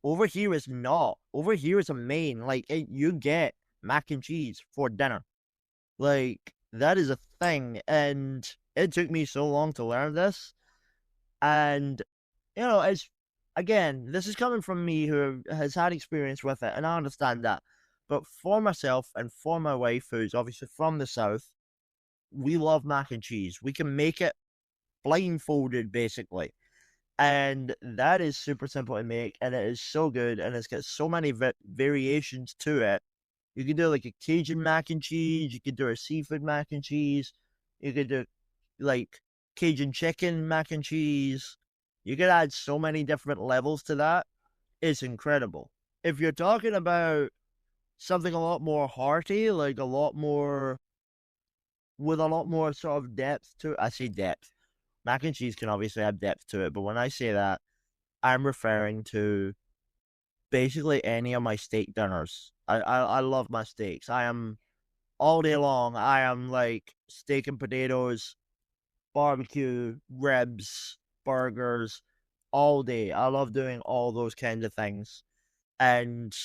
Over here, it's not. Over here, it's a main. Like, you get mac and cheese for dinner. Like, that is a thing. And it took me so long to learn this. And, it's, again, this is coming from me who has had experience with it, and I understand that. But for myself and for my wife, who's obviously from the South, we love mac and cheese. We can make it blindfolded, basically. And that is super simple to make, and it is so good, and it's got so many variations to it. You could do like a Cajun mac and cheese, you could do a seafood mac and cheese, you could do like Cajun chicken mac and cheese. You could add so many different levels to that. It's incredible. If you're talking about something a lot more hearty, like a lot more with a lot more sort of depth to it. I say depth. Mac and cheese can obviously have depth to it, but when I say that, I'm referring to basically any of my steak dinners. I love my steaks. I am all day long. I am like steak and potatoes, barbecue, ribs, burgers, all day. I love doing all those kinds of things. And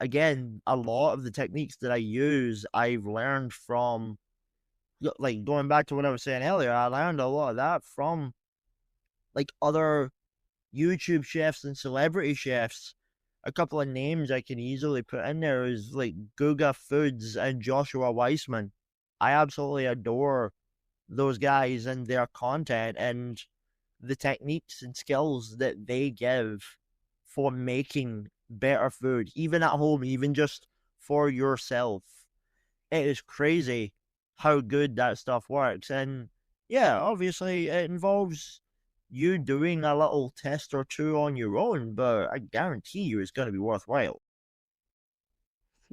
again, a lot of the techniques that I use, I've learned from, like, going back to what I was saying earlier, I learned a lot of that from like other YouTube chefs and celebrity chefs. A couple of names I can easily put in there is like Guga Foods and Joshua Weissman. I absolutely adore those guys and their content and the techniques and skills that they give for making better food, even at home, even just for yourself. It is crazy how good that stuff works. And yeah, obviously it involves you doing a little test or two on your own, but I guarantee you it's going to be worthwhile.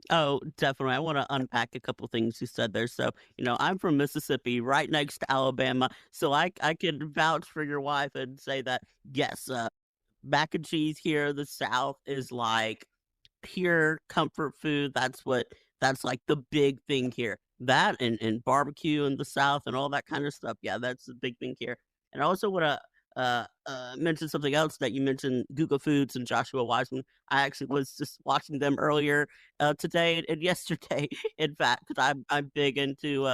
Oh, definitely. I want to unpack a couple things you said there. So, I'm from Mississippi, right next to Alabama. So I can vouch for your wife and say that yes, mac and cheese here in the South is like pure comfort food. That's like the big thing here. That and barbecue in the South and all that kind of stuff. Yeah, that's the big thing here. And I also want to mention something else that you mentioned, Google Foods and Joshua Wiseman. I actually was just watching them earlier today and yesterday, in fact, because I'm big into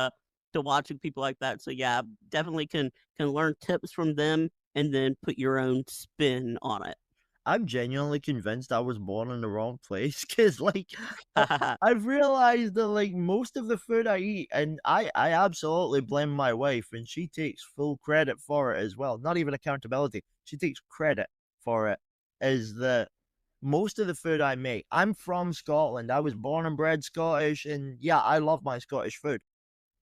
to watching people like that. So yeah, definitely can learn tips from them and then put your own spin on it. I'm genuinely convinced I was born in the wrong place because, like, I've realized that, like, most of the food I eat, and I absolutely blame my wife, and she takes full credit for it as well. Not even accountability. She takes credit for it. Is that most of the food I make? I'm from Scotland. I was born and bred Scottish, and yeah, I love my Scottish food.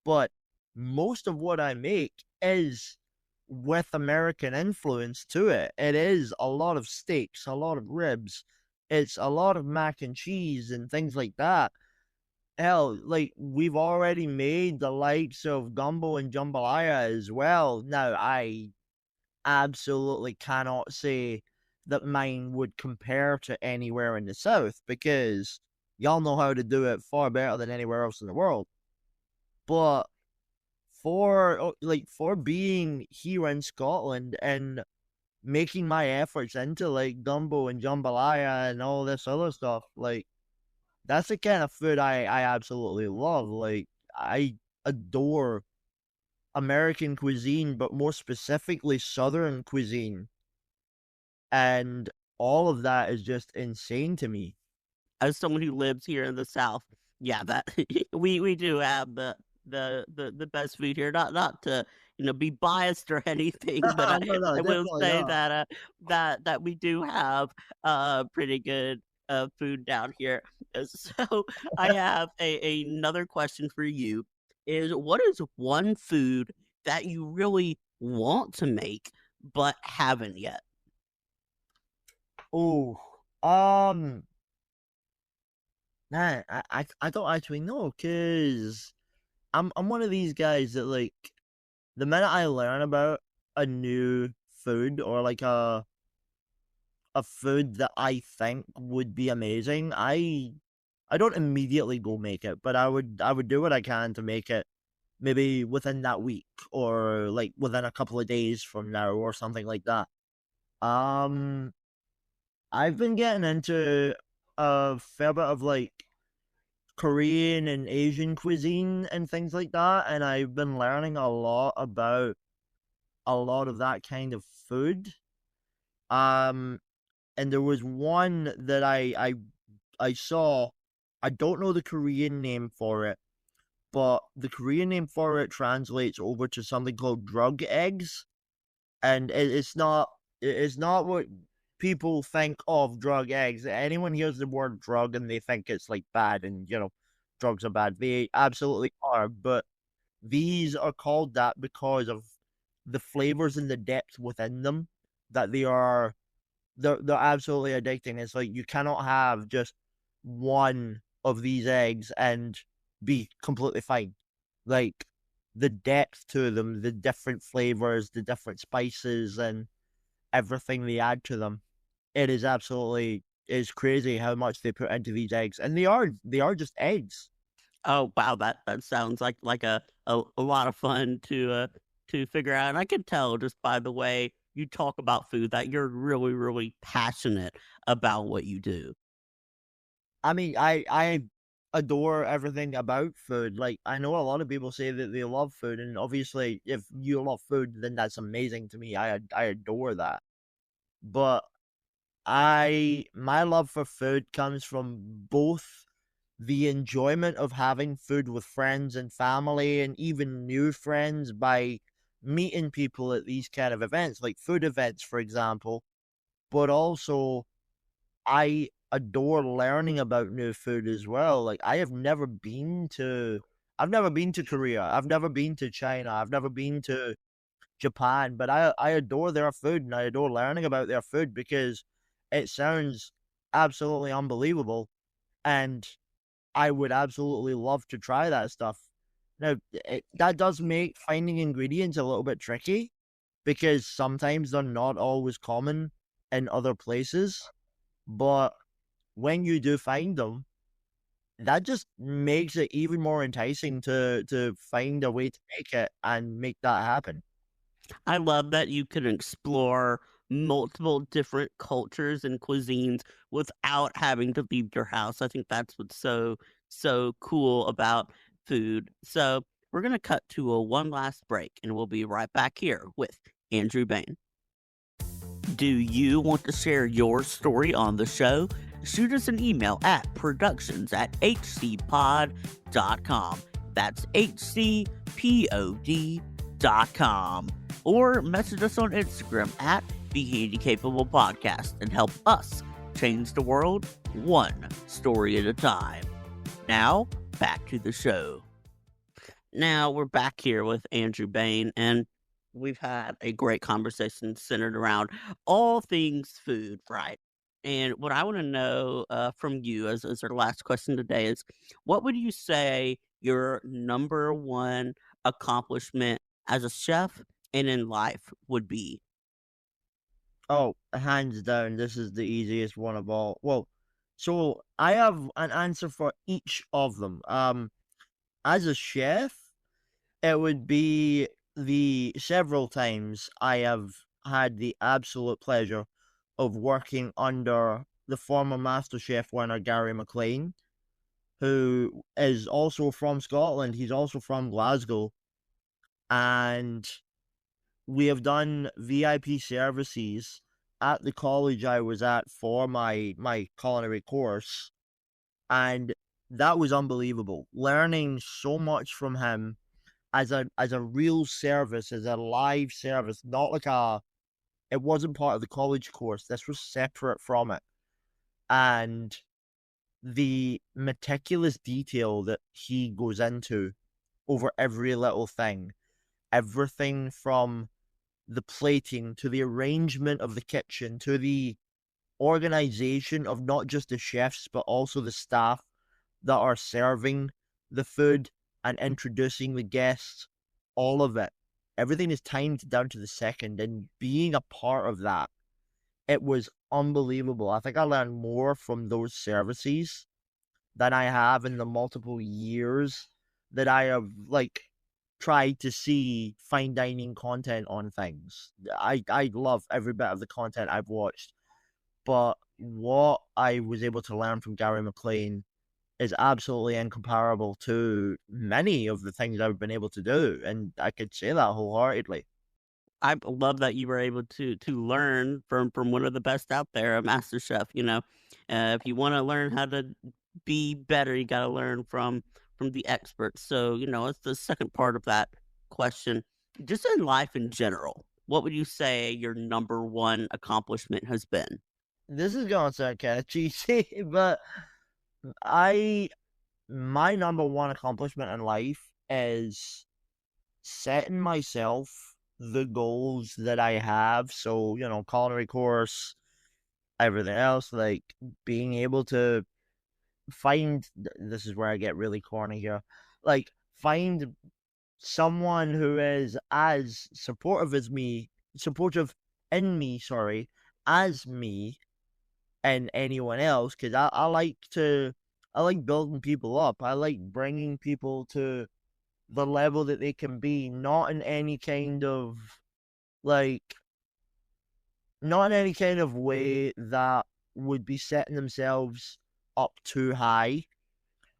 But most of what I make is with American influence to it. It is a lot of steaks, a lot of ribs, it's a lot of mac and cheese and things like that. Hell, like we've already made the likes of gumbo and jambalaya as well. Now, I absolutely cannot say that mine would compare to anywhere in the South because y'all know how to do it far better than anywhere else in the world. But for being here in Scotland and making my efforts into like gumbo and jambalaya and all this other stuff, like that's the kind of food I absolutely love. Like I adore American cuisine, but more specifically Southern cuisine, and all of that is just insane to me. As someone who lives here in the South, yeah, that we do have the best food here. Not to be biased or anything, but I No, no, I will definitely say not. that that we do have pretty good food down here. So I have another question for you: is what is one food that you really want to make but haven't yet? Oh, man, I don't actually know because I'm one of these guys that like the minute I learn about a new food or like a food that I think would be amazing, I don't immediately go make it, but I would do what I can to make it maybe within that week or like within a couple of days from now or something like that. Um I've been getting into a fair bit of like Korean and Asian cuisine and things like that, and I've been learning a lot about a lot of that kind of food. Um, and there was one that I saw. I don't know the Korean name for it, but the Korean name for it translates over to something called drug eggs, and it's not what people think of drug eggs. Anyone hears the word drug and they think it's like bad, and drugs are bad. They absolutely are, but these are called that because of the flavors and the depth within them that they're absolutely addicting. It's like you cannot have just one of these eggs and be completely fine. Like the depth to them, the different flavors, the different spices and everything they add to them. It is absolutely is crazy how much they put into these eggs. And they are just eggs. Oh, wow, that sounds like a lot of fun to figure out, and I can tell just by the way you talk about food that you're really, really passionate about what you do. I mean, I adore everything about food. Like I know a lot of people say that they love food, and obviously, if you love food, then that's amazing to me. I adore that. But my love for food comes from both the enjoyment of having food with friends and family, and even new friends by meeting people at these kind of events, like food events, for example. But also I adore learning about new food as well. Like I've never been to Korea. I've never been to China. I've never been to Japan, but I adore their food and I adore learning about their food because it sounds absolutely unbelievable. And I would absolutely love to try that stuff. Now, that does make finding ingredients a little bit tricky because sometimes they're not always common in other places. But when you do find them, that just makes it even more enticing to find a way to make it and make that happen. I love that you can explore multiple different cultures and cuisines without having to leave your house. I think that's what's so cool about food. So we're gonna cut to a one last break, and we'll be right back here with Andrew Bain. Do you want to share your story on the show? Shoot us an email at productions@hcpod.com. That's HCPOD.com. Or message us on Instagram at the Handicapable Podcast and help us change the world one story at a time. Now, back to the show. Now, we're back here with Andrew Bain, and we've had a great conversation centered around all things food, right? And what I want to know from you as our last question today is, what would you say your number one accomplishment as a chef and in life would be? Oh, hands down, this is the easiest one of all. Well, so I have an answer for each of them. As a chef, it would be the several times I have had the absolute pleasure of working under the former Master Chef winner Gary McLean, who is also from Scotland. He's also from Glasgow, and we have done VIP services at the college I was at for my culinary course, and that was unbelievable. Learning so much from him as a real service, as a live service, not like it wasn't part of the college course. This was separate from it. And the meticulous detail that he goes into over every little thing, everything from the plating to the arrangement of the kitchen to the organization of not just the chefs but also the staff that are serving the food and introducing the guests, all of it. Everything is timed down to the second, and being a part of that, it was unbelievable. I think I learned more from those services than I have in the multiple years that I have tried to see fine dining content on things. I love every bit of the content I've watched, but what I was able to learn from Gary McLean is absolutely incomparable to many of the things I've been able to do, and I could say that wholeheartedly. I love that you were able to learn from one of the best out there, a master chef. If you want to learn how to be better, you got to learn from the experts. So it's the second part of that question. Just in life in general, what would you say your number one accomplishment has been? This is gonna sound kind of cheesy, but I my number one accomplishment in life is setting myself the goals that I have. So, culinary course, everything else, like being able to find this is where I get really corny here. Like find someone who is as supportive in me, sorry, as me and anyone else, because I like building people up. I like bringing people to the level that they can be, like not in any kind of way that would be setting themselves up too high,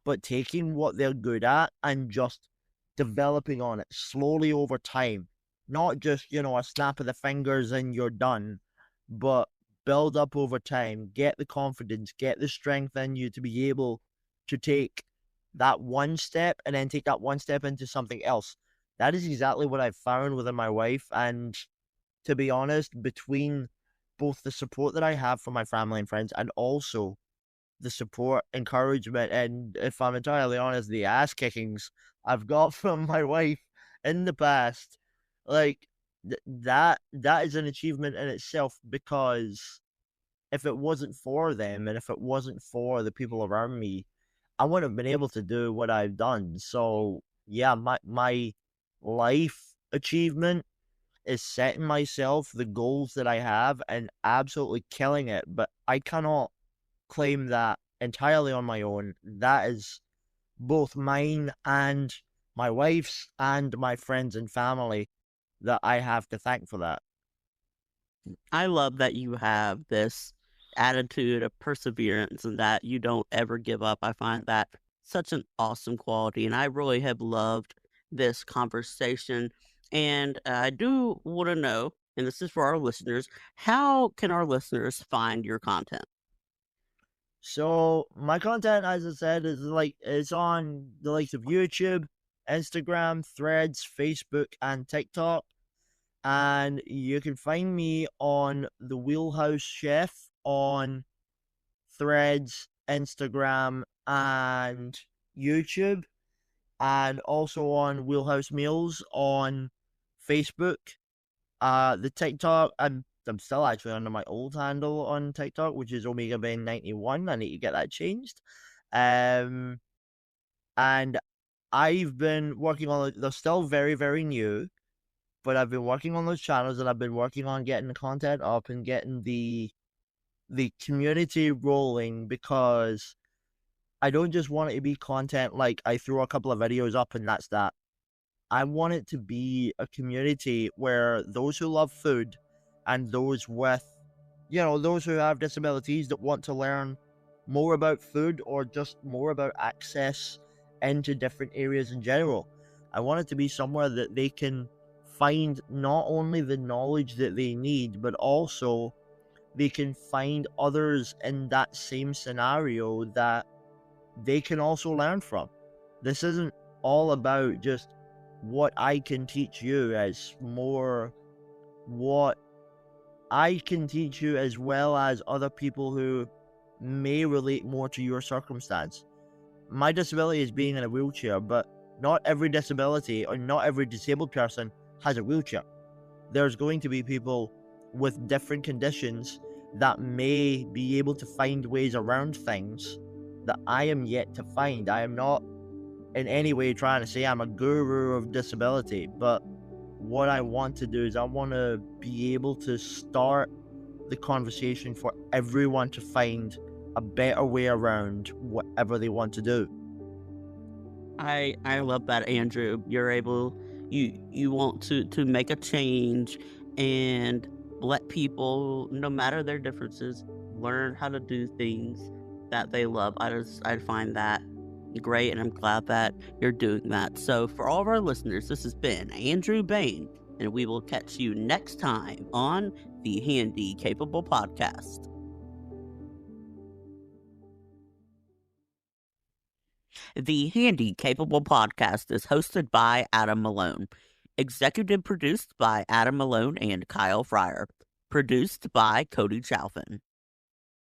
but taking what they're good at and just developing on it slowly over time. Not just, a snap of the fingers and you're done, but build up over time, get the confidence, get the strength in you to be able to take that one step and then take that one step into something else. That is exactly what I've found within my wife. And to be honest, between both the support that I have from my family and friends and also the support, encouragement, and if I'm entirely honest, the ass kickings I've got from my wife in the past, like that is an achievement in itself, because if it wasn't for them and if it wasn't for the people around me, I wouldn't have been able to do what I've done. So yeah, my life achievement is setting myself the goals that I have and absolutely killing it. But I cannot claim that entirely on my own. That is both mine and my wife's and my friends and family that I have to thank for that. I love that you have this attitude of perseverance and that you don't ever give up. I find that such an awesome quality, and I really have loved this conversation. And I do want to know, and this is for our listeners, how can our listeners find your content? So my content, as I said, is on the likes of YouTube, Instagram, Threads, Facebook, and TikTok. And you can find me on the Wheelhouse Chef on Threads, Instagram, and YouTube, and also on Wheelhouse Meals on Facebook. The TikTok, I'm still actually under my old handle on TikTok, which is OmegaBen91. I need to get that changed. Um, and I've been working on. They're still very very new, but I've been working on those channels, and I've been working on getting the content up and getting the community rolling, because I don't just want it to be content like I throw a couple of videos up and that's that. I want it to be a community where those who love food and those with, those who have disabilities that want to learn more about food or just more about access into different areas in general. I want it to be somewhere that they can find not only the knowledge that they need, but also they can find others in that same scenario that they can also learn from. This isn't all about just what I can teach you, as more what I can teach you, as well as other people who may relate more to your circumstance. My disability is being in a wheelchair, but not every disability or not every disabled person has a wheelchair. There's going to be people with different conditions that may be able to find ways around things that I am yet to find. I am not in any way trying to say I'm a guru of disability, but what I want to do is I want to be able to start the conversation for everyone to find a better way around whatever they want to do. I love that, Andrew. You're able, you want to make a change and let people, no matter their differences, learn how to do things that they love. I find that great, and I'm glad that you're doing that. So for all of our listeners, this has been Andrew Bain, and we will catch you next time on the Handicapable Podcast. The Handicapable Podcast is hosted by Adam Malone. Executive produced by Adam Malone and Kyle Fryer. Produced by Cody Chalfin.